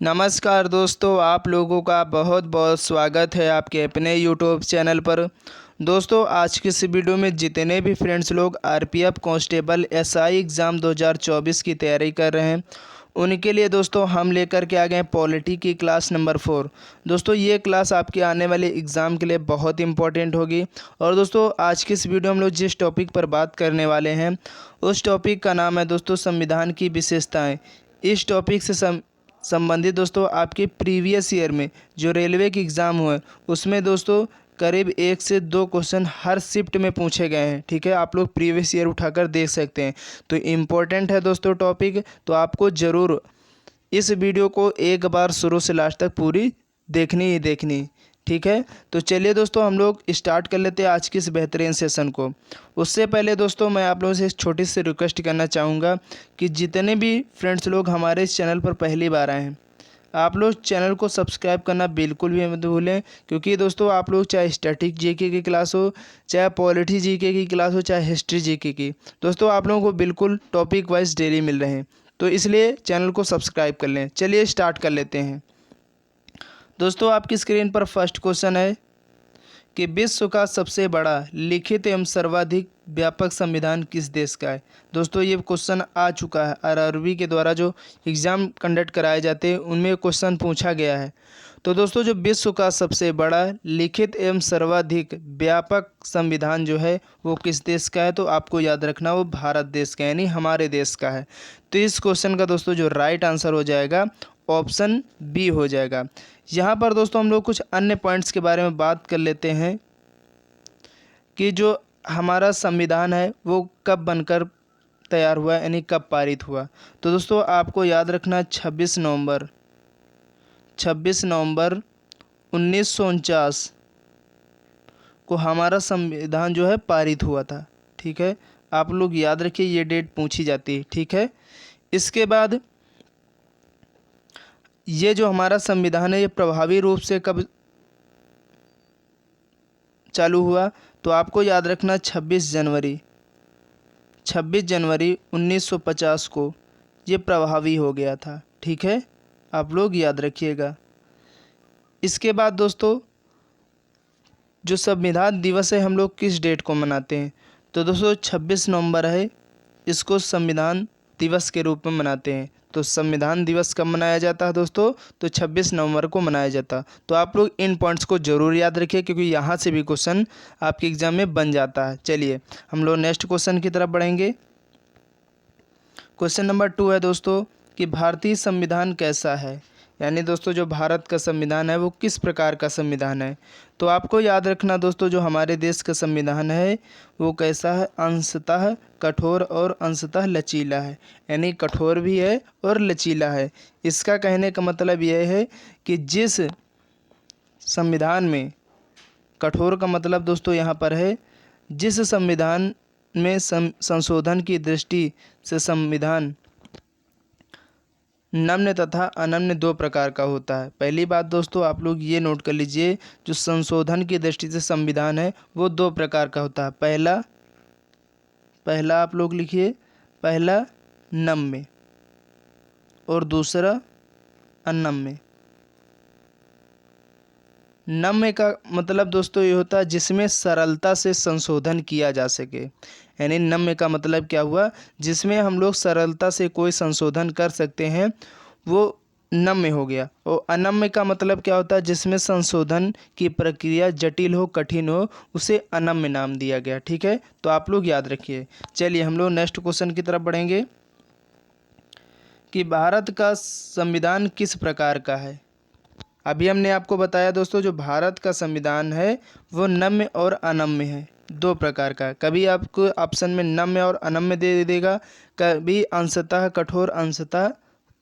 नमस्कार दोस्तों, आप लोगों का बहुत बहुत स्वागत है आपके अपने यूट्यूब चैनल पर। दोस्तों, आज की इस वीडियो में जितने भी फ्रेंड्स लोग आरपीएफ कांस्टेबल एसआई एग्ज़ाम 2024 की तैयारी कर रहे हैं, उनके लिए दोस्तों हम लेकर के आ गए पॉलिटी की क्लास नंबर 4। दोस्तों, ये क्लास आपके आने वाले एग्ज़ाम के लिए बहुत इंपॉर्टेंट होगी। और दोस्तों, आज की इस वीडियो में हम लोग जिस टॉपिक पर बात करने वाले हैं, उस टॉपिक का नाम है दोस्तों संविधान की विशेषताएँ। इस टॉपिक से संबंधित दोस्तों आपके प्रीवियस ईयर में जो रेलवे की एग्ज़ाम हुए, उसमें दोस्तों करीब 1 से 2 क्वेश्चन हर शिफ्ट में पूछे गए हैं। ठीक है, आप लोग प्रीवियस ईयर उठाकर देख सकते हैं। तो इम्पोर्टेंट है दोस्तों टॉपिक, तो आपको ज़रूर इस वीडियो को एक बार शुरू से लास्ट तक पूरी देखनी ही देखनी। ठीक है, तो चलिए दोस्तों हम लोग स्टार्ट कर लेते हैं आज की इस बेहतरीन सेशन को। उससे पहले दोस्तों मैं आप लोगों से एक छोटी सी रिक्वेस्ट करना चाहूँगा कि जितने भी फ्रेंड्स लोग हमारे इस चैनल पर पहली बार आए हैं, आप लोग चैनल को सब्सक्राइब करना बिल्कुल भी मत भूलें। क्योंकि दोस्तों आप लोग चाहे स्टैटिक जीके की क्लास हो, चाहे पॉलिटी जीके की क्लास हो, चाहे हिस्ट्री जीके की, दोस्तों आप लोगों को बिल्कुल टॉपिक वाइज डेली मिल रहे हैं। तो इसलिए चैनल को सब्सक्राइब कर लें। चलिए स्टार्ट कर लेते हैं। दोस्तों, आपकी स्क्रीन पर फर्स्ट क्वेश्चन है कि विश्व का सबसे बड़ा लिखित एवं सर्वाधिक व्यापक संविधान किस देश का है। दोस्तों, ये क्वेश्चन आ चुका है, आरआरबी के द्वारा जो एग्ज़ाम कंडक्ट कराए जाते हैं उनमें क्वेश्चन पूछा गया है। तो दोस्तों, जो विश्व का सबसे बड़ा लिखित एवं सर्वाधिक व्यापक संविधान जो है वो किस देश का है, तो आपको याद रखना वो भारत देश का यानी हमारे देश का है। तो इस क्वेश्चन का दोस्तों जो राइट आंसर हो जाएगा ऑप्शन बी हो जाएगा। यहाँ पर दोस्तों हम लोग कुछ अन्य पॉइंट्स के बारे में बात कर लेते हैं कि जो हमारा संविधान है वो कब बनकर तैयार हुआ यानी कब पारित हुआ। तो दोस्तों आपको याद रखना 26 नवंबर 1949 को हमारा संविधान जो है पारित हुआ था। ठीक है, आप लोग याद रखिए, ये डेट पूछी जाती है। ठीक है, इसके बाद ये जो हमारा संविधान है ये प्रभावी रूप से कब चालू हुआ, तो आपको याद रखना 26 जनवरी 1950 को ये प्रभावी हो गया था। ठीक है, आप लोग याद रखिएगा। इसके बाद दोस्तों जो संविधान दिवस है हम लोग किस डेट को मनाते हैं, तो दोस्तों 26 नवंबर है, इसको संविधान दिवस के रूप में मनाते हैं। तो संविधान दिवस कब मनाया जाता है दोस्तों, तो 26 नवंबर को मनाया जाता है। तो आप लोग इन पॉइंट्स को ज़रूर याद रखिए क्योंकि यहाँ से भी क्वेश्चन आपके एग्जाम में बन जाता है। चलिए हम लोग नेक्स्ट क्वेश्चन की तरफ बढ़ेंगे। क्वेश्चन नंबर 2 है दोस्तों कि भारतीय संविधान कैसा है, यानी दोस्तों जो भारत का संविधान है वो किस प्रकार का संविधान है। तो आपको याद रखना दोस्तों जो हमारे देश का संविधान है वो कैसा है, अंशतः कठोर और अंशतः लचीला है, यानी कठोर भी है और लचीला है। इसका कहने का मतलब यह है कि जिस संविधान में, कठोर का मतलब दोस्तों यहाँ पर है जिस संविधान में संशोधन की दृष्टि से संविधान नम्न तथा अनम्न 2 प्रकार का होता है। पहली बात दोस्तों आप लोग ये नोट कर लीजिए, जो संशोधन की दृष्टि से संविधान है वो 2 प्रकार का होता है। पहला आप लोग लिखिए, पहला नम्य और दूसरा अनम्य। नम्य का मतलब दोस्तों ये होता है जिसमें सरलता से संशोधन किया जा सके, यानी नम्य का मतलब क्या हुआ, जिसमें हम लोग सरलता से कोई संशोधन कर सकते हैं, वो नम्य हो गया। और अनम्य का मतलब क्या होता है, जिसमें संशोधन की प्रक्रिया जटिल हो, कठिन हो, उसे अनम्य नाम दिया गया। ठीक है, तो आप लोग याद रखिए। चलिए हम लोग नेक्स्ट क्वेश्चन की तरफ बढ़ेंगे कि भारत का संविधान किस प्रकार का है। अभी हमने आपको बताया दोस्तों जो भारत का संविधान है वो नम्य और अनम्य है, 2 प्रकार का। कभी आपको ऑप्शन में नम्य और अनम्य दे देगा, कभी अंशतः कठोर अंशतः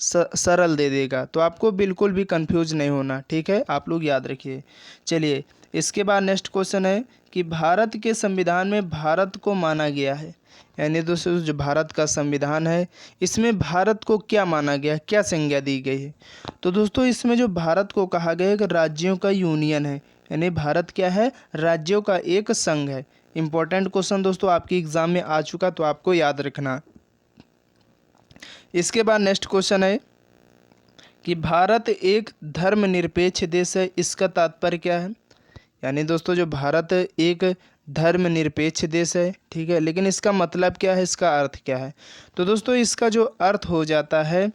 सरल दे देगा। तो आपको बिल्कुल भी कंफ्यूज नहीं होना। ठीक है, आप लोग याद रखिए। चलिए इसके बाद नेक्स्ट क्वेश्चन है कि भारत के संविधान में भारत को माना गया है, यानी दोस्तों जो भारत का संविधान है इसमें भारत को क्या माना गया, क्या संज्ञा दी गई है। तो दोस्तों इसमें जो भारत को कहा गया है कि राज्यों का यूनियन है, यानी भारत क्या है, राज्यों का एक संघ है। इंपॉर्टेंट क्वेश्चन दोस्तों आपके एग्जाम में आ चुका, तो आपको याद रखना। इसके बाद नेक्स्ट क्वेश्चन है कि भारत एक धर्मनिरपेक्ष देश है, इसका तात्पर्य क्या है? यानी दोस्तों जो भारत एक धर्मनिरपेक्ष देश है, ठीक है, लेकिन इसका मतलब क्या है, इसका अर्थ क्या है? तो दोस्तों इसका जो अर्थ हो जाता है,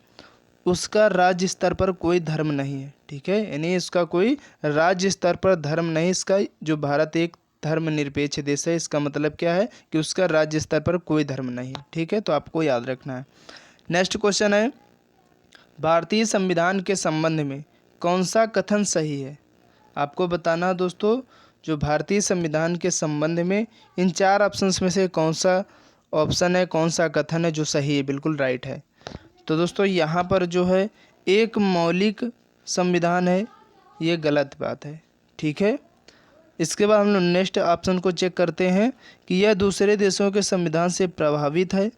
उसका राज्य स्तर पर कोई धर्म नहीं है, ठीक है, यानी इसका कोई राज्य स्तर पर धर्म नहीं। इसका जो भारत एक धर्मनिरपेक्ष देश है, इसका मतलब क्या है कि उसका राज्य स्तर पर कोई धर्म नहीं है, ठीक है, तो आपको याद रखना है। नेक्स्ट क्वेश्चन है, भारतीय संविधान के संबंध में कौन सा कथन सही है? आपको बताना है दोस्तों, जो भारतीय संविधान के संबंध में इन 4 ऑप्शंस में से कौन सा ऑप्शन है, कौन सा कथन है जो सही है, बिल्कुल राइट है। तो दोस्तों यहाँ पर जो है एक मौलिक संविधान है, ये गलत बात है, ठीक है। इसके बाद हम लोग नेक्स्ट ऑप्शन को चेक करते हैं कि यह दूसरे देशों के संविधान से प्रभावित है।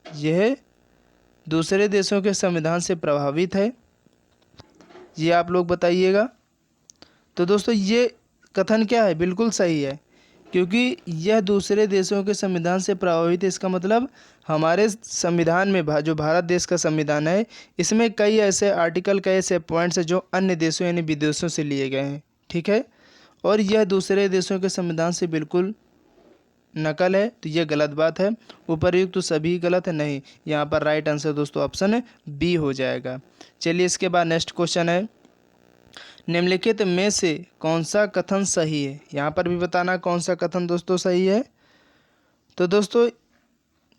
यह दूसरे देशों के संविधान से प्रभावित है, ये आप लोग बताइएगा। तो दोस्तों ये कथन क्या है, बिल्कुल सही है, क्योंकि यह दूसरे देशों के संविधान से प्रभावित है। इसका मतलब हमारे संविधान में जो भारत देश का संविधान है, इसमें कई ऐसे आर्टिकल, कई ऐसे पॉइंट्स हैं जो अन्य देशों यानी विदेशों से लिए गए हैं, ठीक है, और यह दूसरे देशों के संविधान से बिल्कुल नकल है, तो ये गलत बात है। उपर्युक्त तो सभी गलत है, नहीं, यहाँ पर राइट आंसर दोस्तों ऑप्शन बी हो जाएगा। चलिए इसके बाद नेक्स्ट क्वेश्चन है, निम्नलिखित में से कौन सा कथन सही है? यहाँ पर भी बताना कौन सा कथन दोस्तों सही है। तो दोस्तों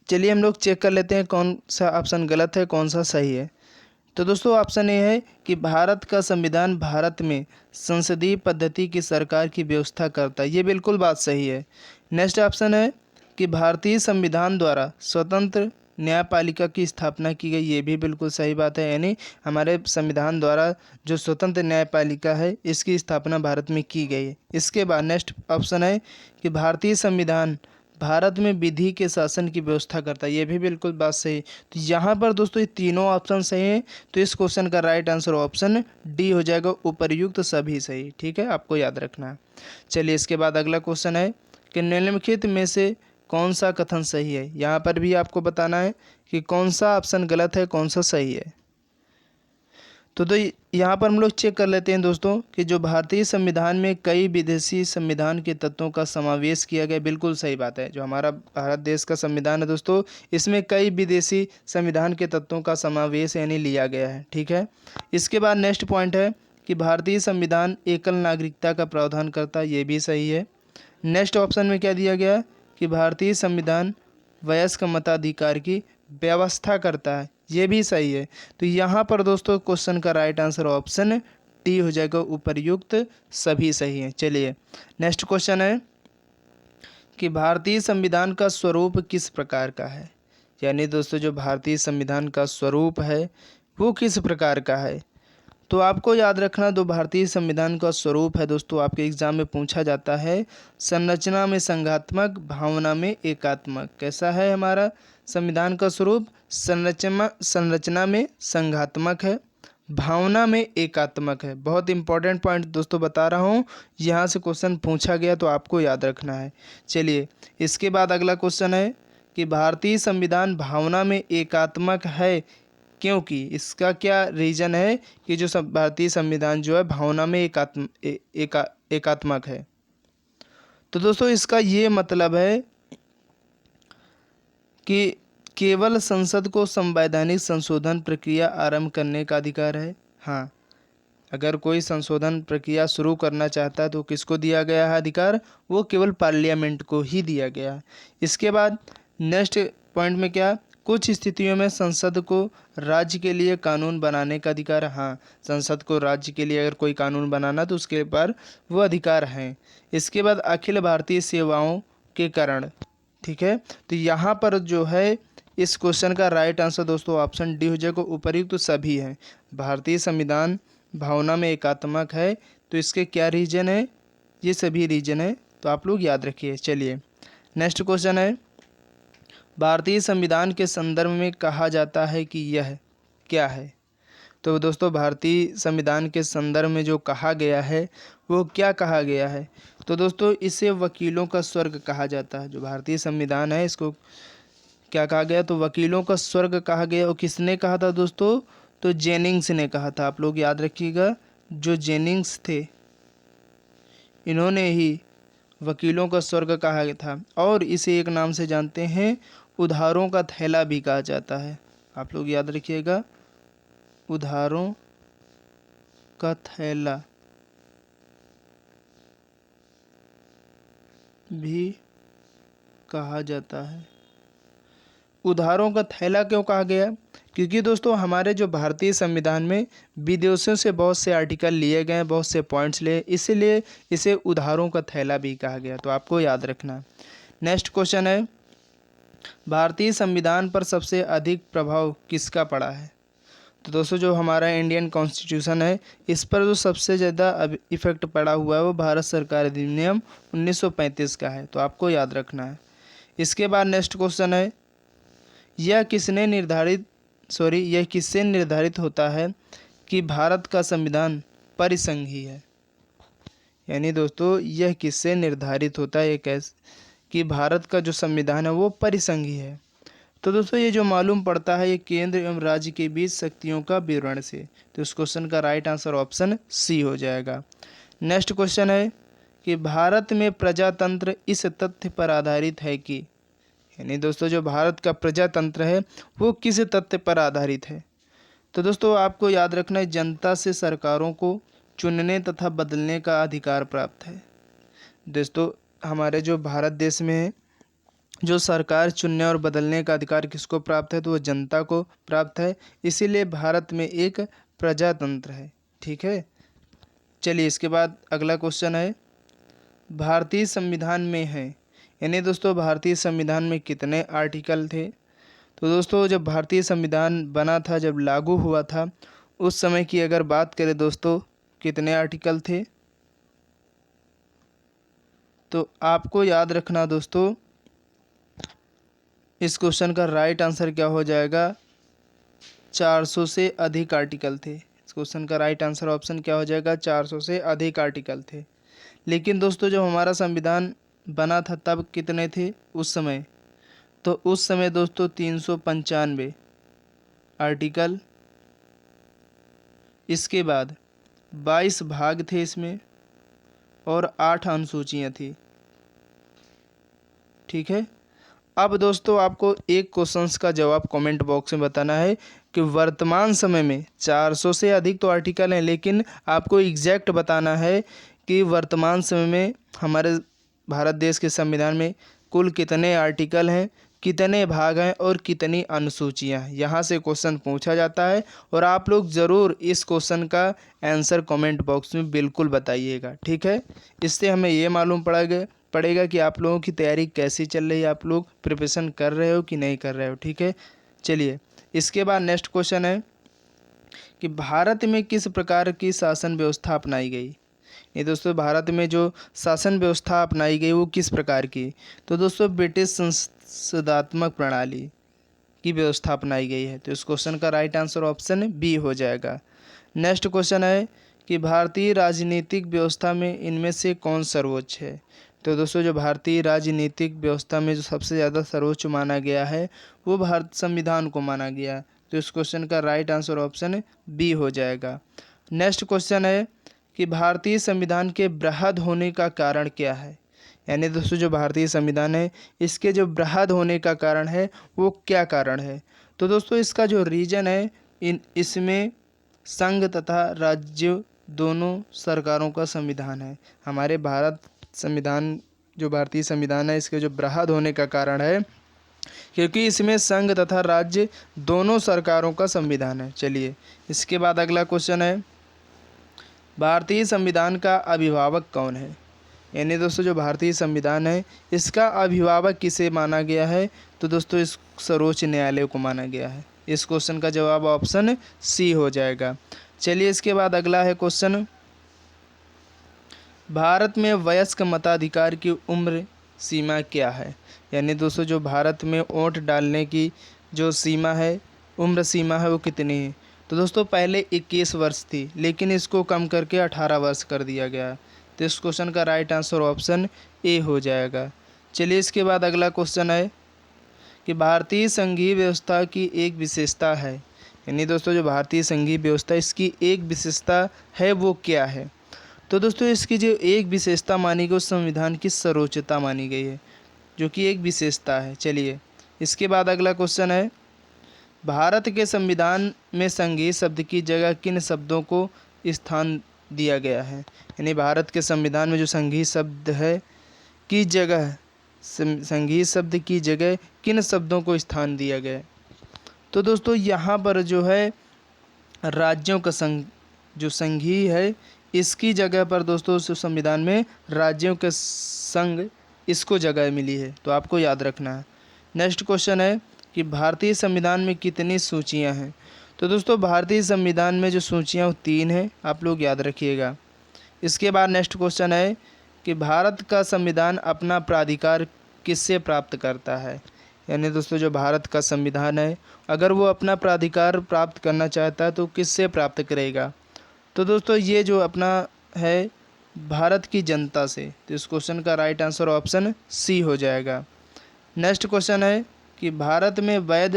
चलिए हम लोग चेक कर लेते हैं कौन सा ऑप्शन गलत है, कौन सा सही है। तो दोस्तों ऑप्शन ए है कि भारत का संविधान भारत में संसदीय पद्धति की सरकार की व्यवस्था करता है, ये बिल्कुल बात सही है। नेक्स्ट ऑप्शन है कि भारतीय संविधान द्वारा स्वतंत्र न्यायपालिका की स्थापना की गई, ये भी बिल्कुल सही बात है, यानी हमारे संविधान द्वारा जो स्वतंत्र न्यायपालिका है, इसकी स्थापना भारत में की गई है। इसके बाद नेक्स्ट ऑप्शन है कि भारतीय संविधान भारत में विधि के शासन की व्यवस्था करता है, ये भी बिल्कुल बात सही। तो यहाँ पर दोस्तों ये तीनों ऑप्शन सही हैं, तो इस क्वेश्चन का राइट आंसर ऑप्शन डी हो जाएगा, उपर्युक्त सभी सही, ठीक है, आपको याद रखना है। चलिए इसके बाद अगला क्वेश्चन है कि निम्नलिखित में से कौन सा कथन सही है? यहाँ पर भी आपको बताना है कि कौन सा ऑप्शन गलत है, कौन सा सही है। तो यहाँ पर हम लोग चेक कर लेते हैं दोस्तों कि जो भारतीय संविधान में कई विदेशी संविधान के तत्वों का समावेश किया गया, बिल्कुल सही बात है। जो हमारा भारत देश का संविधान है दोस्तों, इसमें कई विदेशी संविधान के तत्वों का समावेश यानी लिया गया है, ठीक है। इसके बाद नेक्स्ट पॉइंट है कि भारतीय संविधान एकल नागरिकता का प्रावधान करता है, ये भी सही है। नेक्स्ट ऑप्शन में क्या दिया गया कि भारतीय संविधान वयस्क मताधिकार की व्यवस्था करता है, ये भी सही है। तो यहाँ पर दोस्तों क्वेश्चन का राइट आंसर ऑप्शन डी हो जाएगा, उपर्युक्त सभी सही हैं। चलिए नेक्स्ट क्वेश्चन है कि भारतीय संविधान का स्वरूप किस प्रकार का है? यानी दोस्तों जो भारतीय संविधान का स्वरूप है वो किस प्रकार का है? तो आपको याद रखना, जो भारतीय संविधान का स्वरूप है दोस्तों, आपके एग्जाम में पूछा जाता है, संरचना में संघात्मक, भावना में एकात्मक। कैसा है हमारा संविधान का स्वरूप? संरचना में संघात्मक है, भावना में एकात्मक है। बहुत इंपॉर्टेंट पॉइंट दोस्तों बता रहा हूँ, यहाँ से क्वेश्चन पूछा गया तो आपको याद रखना है। चलिए इसके बाद अगला क्वेश्चन है कि भारतीय संविधान भावना में एकात्मक है क्योंकि, इसका क्या रीज़न है कि जो भारतीय संविधान जो है भावना में एकात्मक है? तो दोस्तों इसका ये मतलब है कि केवल संसद को संवैधानिक संशोधन प्रक्रिया आरंभ करने का अधिकार है। हाँ, अगर कोई संशोधन प्रक्रिया शुरू करना चाहता है तो किसको दिया गया है अधिकार? वो केवल पार्लियामेंट को ही दिया गया है। इसके बाद नेक्स्ट पॉइंट में क्या, कुछ स्थितियों में संसद को राज्य के लिए कानून बनाने का अधिकार है। हाँ, संसद को राज्य के लिए अगर कोई कानून बनाना तो उसके पर वो अधिकार हैं। इसके बाद अखिल भारतीय सेवाओं के कारण, ठीक है, तो यहाँ पर जो है इस क्वेश्चन का राइट आंसर दोस्तों ऑप्शन डी हो जाएगा, उपर्युक्त तो सभी हैं। भारतीय संविधान भावना में एकात्मक है, तो इसके क्या रीजन है? ये सभी रीजन है, तो आप लोग याद रखिए। चलिए नेक्स्ट क्वेश्चन है, भारतीय संविधान के संदर्भ में कहा जाता है कि यह क्या है? तो दोस्तों भारतीय संविधान के संदर्भ में जो कहा गया है वो क्या कहा गया है? तो दोस्तों इसे वकीलों का स्वर्ग कहा जाता है। जो भारतीय संविधान है इसको क्या कहा गया, तो वकीलों का स्वर्ग कहा गया। और किसने कहा था दोस्तों, तो जेनिंग्स ने कहा था। आप लोग याद रखिएगा, जो जेनिंग्स थे इन्होंने ही वकीलों का स्वर्ग कहा गया था। और इसे एक नाम से जानते हैं, उधारों का थैला भी कहा जाता है। आप लोग याद रखिएगा, उधारों का थैला भी कहा जाता है। उधारों का थैला क्यों कहा गया, क्योंकि दोस्तों हमारे जो भारतीय संविधान में विदेशों से बहुत से आर्टिकल लिए गए, बहुत से पॉइंट्स लिए, इसीलिए इसे उधारों का थैला भी कहा गया। तो आपको याद रखना। नेक्स्ट क्वेश्चन है, भारतीय संविधान पर सबसे अधिक प्रभाव किसका पड़ा है। तो दोस्तों जो हमारा इंडियन कॉन्स्टिट्यूशन है, इस पर जो सबसे ज़्यादा इफेक्ट पड़ा हुआ है वो भारत सरकार अधिनियम 1935 का है। तो आपको याद रखना है। इसके बाद नेक्स्ट क्वेश्चन है, यह किससे निर्धारित होता है कि भारत का संविधान परिसंघीय है। यानी दोस्तों यह किससे निर्धारित होता है कि भारत का जो संविधान है वो परिसंघीय है। तो दोस्तों ये जो मालूम पड़ता है, ये केंद्र एवं राज्य के बीच शक्तियों का विवरण से। तो इस क्वेश्चन का राइट आंसर ऑप्शन सी हो जाएगा। नेक्स्ट क्वेश्चन है कि भारत में प्रजातंत्र इस तथ्य पर आधारित है कि, यानी दोस्तों जो भारत का प्रजातंत्र है वो किस तथ्य पर आधारित है। तो दोस्तों आपको याद रखना है, जनता से सरकारों को चुनने तथा बदलने का अधिकार प्राप्त है। दोस्तों हमारे जो भारत देश में है, जो सरकार चुनने और बदलने का अधिकार किसको प्राप्त है, तो वो जनता को प्राप्त है। इसीलिए भारत में एक प्रजातंत्र है। ठीक है, चलिए इसके बाद अगला क्वेश्चन है, भारतीय संविधान में है, यानी दोस्तों भारतीय संविधान में कितने आर्टिकल थे। तो दोस्तों जब भारतीय संविधान बना था, जब लागू हुआ था, उस समय की अगर बात करें दोस्तों, कितने आर्टिकल थे, तो आपको याद रखना दोस्तों, इस क्वेश्चन का राइट आंसर क्या हो जाएगा, 400 से अधिक आर्टिकल थे। इस क्वेश्चन का राइट आंसर ऑप्शन क्या हो जाएगा, 400 से अधिक आर्टिकल थे। लेकिन दोस्तों जब हमारा संविधान बना था तब कितने थे उस समय, तो उस समय दोस्तों 395 आर्टिकल, इसके बाद 22 भाग थे इसमें और 8 अनुसूचियाँ थी। ठीक है, अब दोस्तों आपको एक क्वेश्चंस का जवाब कमेंट बॉक्स में बताना है कि वर्तमान समय में 400 से अधिक तो आर्टिकल हैं, लेकिन आपको एग्जैक्ट बताना है कि वर्तमान समय में हमारे भारत देश के संविधान में कुल कितने आर्टिकल हैं, कितने भाग हैं और कितनी अनुसूचियां हैं। यहाँ से क्वेश्चन पूछा जाता है और आप लोग ज़रूर इस क्वेश्चन का आंसर कमेंट बॉक्स में बिल्कुल बताइएगा। ठीक है, इससे हमें ये मालूम पड़ेगा कि आप लोगों की तैयारी कैसी चल रही है, आप लोग प्रिपरेशन कर रहे हो कि नहीं कर रहे हो। ठीक है, चलिए इसके बाद नेक्स्ट क्वेश्चन है कि भारत में किस प्रकार की शासन व्यवस्था अपनाई गई। ये दोस्तों भारत में जो शासन व्यवस्था अपनाई गई वो किस प्रकार की, तो दोस्तों ब्रिटिश संसदात्मक प्रणाली की व्यवस्था अपनाई गई है। तो इस क्वेश्चन का राइट आंसर ऑप्शन बी हो जाएगा। नेक्स्ट क्वेश्चन है कि भारतीय राजनीतिक व्यवस्था में इनमें से कौन सर्वोच्च है। तो दोस्तों जो भारतीय राजनीतिक व्यवस्था में जो सबसे ज़्यादा सर्वोच्च माना गया है वो भारत संविधान को माना गया। तो इस क्वेश्चन का राइट आंसर ऑप्शन बी हो जाएगा। नेक्स्ट क्वेश्चन है कि भारतीय संविधान के बृहद होने का कारण क्या है। यानी दोस्तों जो भारतीय संविधान है इसके जो बृहद होने का कारण है वो क्या कारण है। तो दोस्तों इसका जो रीजन है, इसमें संघ तथा राज्य दोनों सरकारों का संविधान है। हमारे भारत संविधान जो भारतीय संविधान है इसके जो बृहद होने का कारण है क्योंकि इसमें संघ तथा राज्य दोनों सरकारों का संविधान है। चलिए इसके बाद अगला क्वेश्चन है, भारतीय संविधान का अभिभावक कौन है। यानी दोस्तों जो भारतीय संविधान है इसका अभिभावक किसे माना गया है, तो दोस्तों इस सर्वोच्च न्यायालय को माना गया है। इस क्वेश्चन का जवाब ऑप्शन सी हो जाएगा। चलिए इसके बाद अगला है क्वेश्चन, भारत में वयस्क मताधिकार की उम्र सीमा क्या है। यानी दोस्तों जो भारत में वोट डालने की जो सीमा है, उम्र सीमा है वो कितनी है। तो दोस्तों पहले 21 वर्ष थी, लेकिन इसको कम करके 18 वर्ष कर दिया गया। तो इस क्वेश्चन का राइट आंसर ऑप्शन ए हो जाएगा। चलिए इसके बाद अगला क्वेश्चन है कि भारतीय संघीय व्यवस्था की एक विशेषता है, यानी दोस्तों जो भारतीय संघीय व्यवस्था इसकी एक विशेषता है वो क्या है। तो दोस्तों इसकी जो एक विशेषता मानी गई उस संविधान की सर्वोच्चता मानी गई है, जो कि एक विशेषता है। चलिए इसके बाद अगला क्वेश्चन है, भारत के संविधान में संघीय शब्द की जगह किन शब्दों को स्थान दिया गया है। यानी भारत के संविधान में जो संघीय शब्द है की जगह संघीय शब्द की जगह किन शब्दों को स्थान दिया गया है। तो दोस्तों यहाँ पर जो है राज्यों का जो संघीय है इसकी जगह पर दोस्तों संविधान में राज्यों के संघ इसको जगह मिली है, तो आपको याद रखना है। नेक्स्ट क्वेश्चन है कि भारतीय संविधान में कितनी सूचियां हैं। तो दोस्तों भारतीय संविधान में जो सूचियां 3 हैं, आप लोग याद रखिएगा। इसके बाद नेक्स्ट क्वेश्चन है कि भारत का संविधान अपना प्राधिकार किससे प्राप्त करता है। यानी दोस्तों जो भारत का संविधान है अगर वो अपना प्राधिकार प्राप्त करना चाहता है तो किससे प्राप्त करेगा। तो दोस्तों ये जो अपना है भारत की जनता से, तो इस क्वेश्चन का राइट आंसर ऑप्शन सी हो जाएगा। नेक्स्ट क्वेश्चन है कि भारत में वैध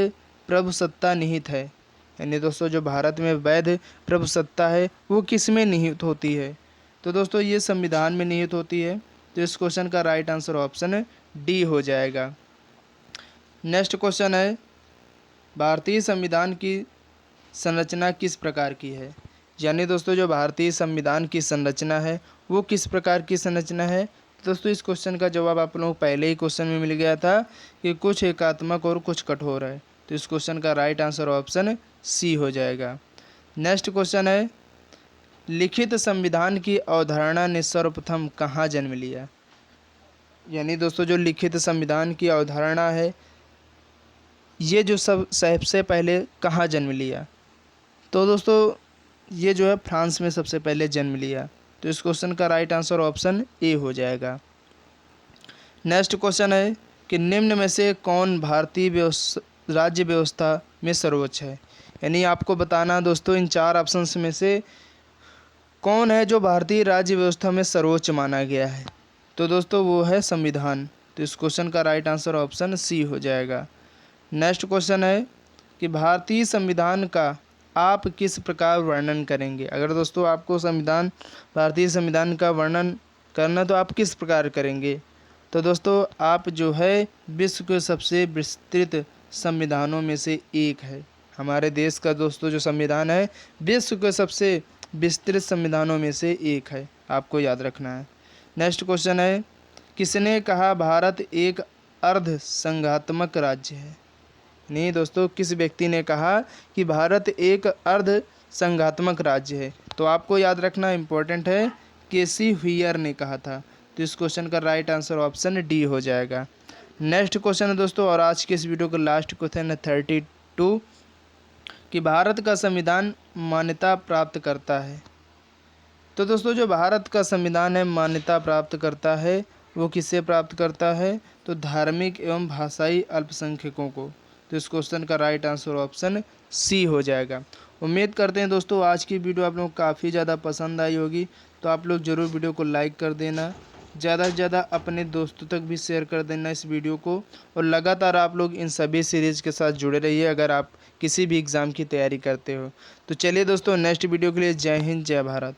प्रभुसत्ता निहित है। यानी दोस्तों जो भारत में वैध प्रभुसत्ता है वो किस में निहित होती है। तो दोस्तों ये संविधान में निहित होती है, तो इस क्वेश्चन का राइट आंसर ऑप्शन डी हो जाएगा। नेक्स्ट क्वेश्चन है, भारतीय संविधान की संरचना किस प्रकार की है। यानी दोस्तों जो भारतीय संविधान की संरचना है वो किस प्रकार की संरचना है। दोस्तों इस क्वेश्चन का जवाब आप लोगों को पहले ही क्वेश्चन में मिल गया था कि कुछ एकात्मक और कुछ कठोर है, तो इस क्वेश्चन का राइट आंसर ऑप्शन सी हो जाएगा। नेक्स्ट क्वेश्चन है, लिखित संविधान की अवधारणा ने सर्वप्रथम कहाँ जन्म लिया। यानी दोस्तों जो लिखित संविधान की अवधारणा है ये जो सबसे पहले कहाँ जन्म लिया। तो दोस्तों ये जो है फ्रांस में सबसे पहले जन्म लिया, तो इस क्वेश्चन का राइट आंसर ऑप्शन ए हो जाएगा। नेक्स्ट क्वेश्चन है कि निम्न में से कौन भारतीय राज्य व्यवस्था में सर्वोच्च है। यानी आपको बताना दोस्तों इन 4 ऑप्शंस में से कौन है जो भारतीय राज्य व्यवस्था में सर्वोच्च माना गया है। तो दोस्तों वो है संविधान, तो इस क्वेश्चन का राइट आंसर ऑप्शन सी हो जाएगा। नेक्स्ट क्वेश्चन है कि भारतीय संविधान का आप किस प्रकार वर्णन करेंगे। अगर दोस्तों आपको भारतीय संविधान का वर्णन करना तो आप किस प्रकार करेंगे। तो दोस्तों आप जो है विश्व के सबसे विस्तृत संविधानों में से एक है। हमारे देश का दोस्तों जो संविधान है विश्व के सबसे विस्तृत संविधानों में से एक है, आपको याद रखना है। नेक्स्ट क्वेश्चन है, किसने कहा भारत एक अर्ध संघात्मक राज्य है। नहीं दोस्तों किस व्यक्ति ने कहा कि भारत एक अर्ध संघात्मक राज्य है। तो आपको याद रखना इम्पोर्टेंट है, केसी व्हीयर ने कहा था, तो इस क्वेश्चन का राइट आंसर ऑप्शन डी हो जाएगा। नेक्स्ट क्वेश्चन है दोस्तों और आज के इस वीडियो का लास्ट क्वेश्चन है 32 कि भारत का संविधान मान्यता प्राप्त करता है। तो दोस्तों जो भारत का संविधान है मान्यता प्राप्त करता है वो किससे प्राप्त करता है। तो धार्मिक एवं भाषाई अल्पसंख्यकों को, तो इस क्वेश्चन का राइट आंसर ऑप्शन सी हो जाएगा। उम्मीद करते हैं दोस्तों आज की वीडियो आप लोगों को काफ़ी ज़्यादा पसंद आई होगी, तो आप लोग ज़रूर वीडियो को लाइक कर देना, ज़्यादा से ज़्यादा अपने दोस्तों तक भी शेयर कर देना इस वीडियो को, और लगातार आप लोग इन सभी सीरीज़ के साथ जुड़े रहिए अगर आप किसी भी एग्ज़ाम की तैयारी करते हो। तो चलिए दोस्तों नेक्स्ट वीडियो के लिए जय हिंद जय भारत।